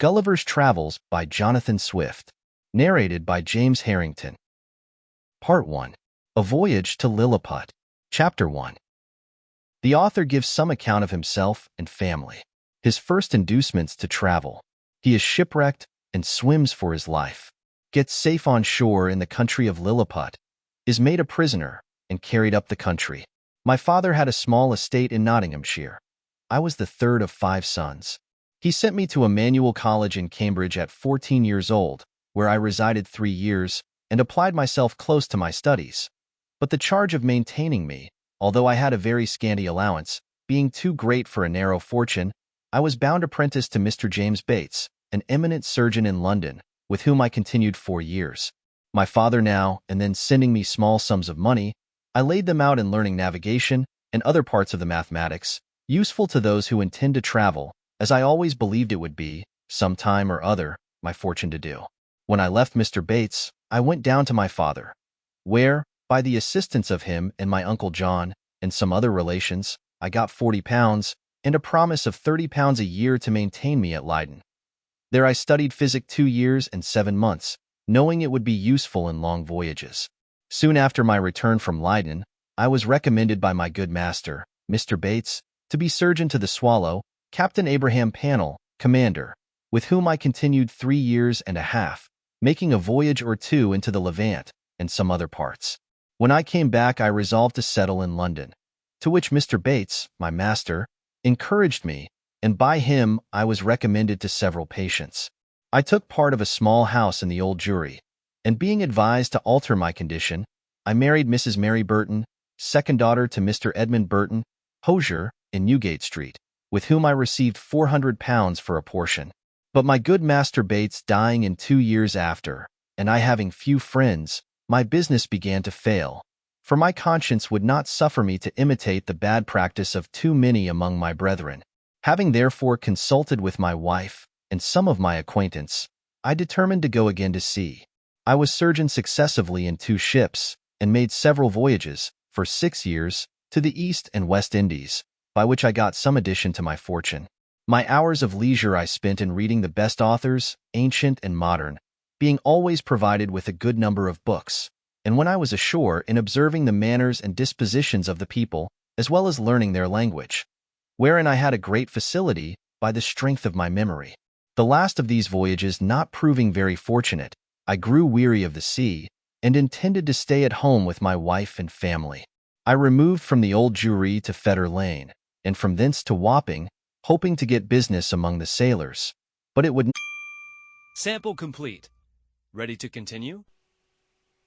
Gulliver's Travels by Jonathan Swift. Narrated by James Harrington. Part 1. A Voyage to Lilliput. Chapter 1. The author gives some account of himself and family. His first inducements to travel. He is shipwrecked and swims for his life. Gets safe on shore in the country of Lilliput. Is made a prisoner and carried up the country. My father had a small estate in Nottinghamshire. I was the third of 5 sons. He sent me to Emmanuel College in Cambridge at 14 years old, where I resided 3 years and applied myself close to my studies. But the charge of maintaining me, although I had a very scanty allowance, being too great for a narrow fortune, I was bound apprentice to Mr. James Bates, an eminent surgeon in London, with whom I continued 4 years. My father now and then sending me small sums of money, I laid them out in learning navigation and other parts of the mathematics, useful to those who intend to travel, as I always believed it would be, some time or other, my fortune to do. When I left Mr. Bates, I went down to my father, where, by the assistance of him and my Uncle John and some other relations, I got £40 and a promise of £30 a year to maintain me at Leiden. There I studied physic 2 years and 7 months, knowing it would be useful in long voyages. Soon after my return from Leiden, I was recommended by my good master, Mr. Bates, to be surgeon to the Swallow, Captain Abraham Pannell, commander, with whom I continued 3 years and a half, making a voyage or 2 into the Levant and some other parts. When I came back, I resolved to settle in London, to which Mr. Bates, my master, encouraged me, and by him I was recommended to several patients. I took part of a small house in the Old Jewry, and being advised to alter my condition, I married Mrs. Mary Burton, second daughter to Mr. Edmund Burton, hosier, in Newgate Street, with whom I received £400 for a portion. But my good master Bates dying in 2 years after, and I having few friends, my business began to fail, for my conscience would not suffer me to imitate the bad practice of too many among my brethren. Having therefore consulted with my wife and some of my acquaintance, I determined to go again to sea. I was surgeon successively in 2 ships, and made several voyages, for 6 years, to the East and West Indies, by which I got some addition to my fortune. My hours of leisure I spent in reading the best authors, ancient and modern, being always provided with a good number of books, and when I was ashore, in observing the manners and dispositions of the people, as well as learning their language, wherein I had a great facility by the strength of my memory. The last of these voyages not proving very fortunate, I grew weary of the sea, and intended to stay at home with my wife and family. I removed from the Old Jewry to Fetter Lane, and from thence to Wapping, hoping to get business among the sailors, but it would Sample complete. Ready to continue?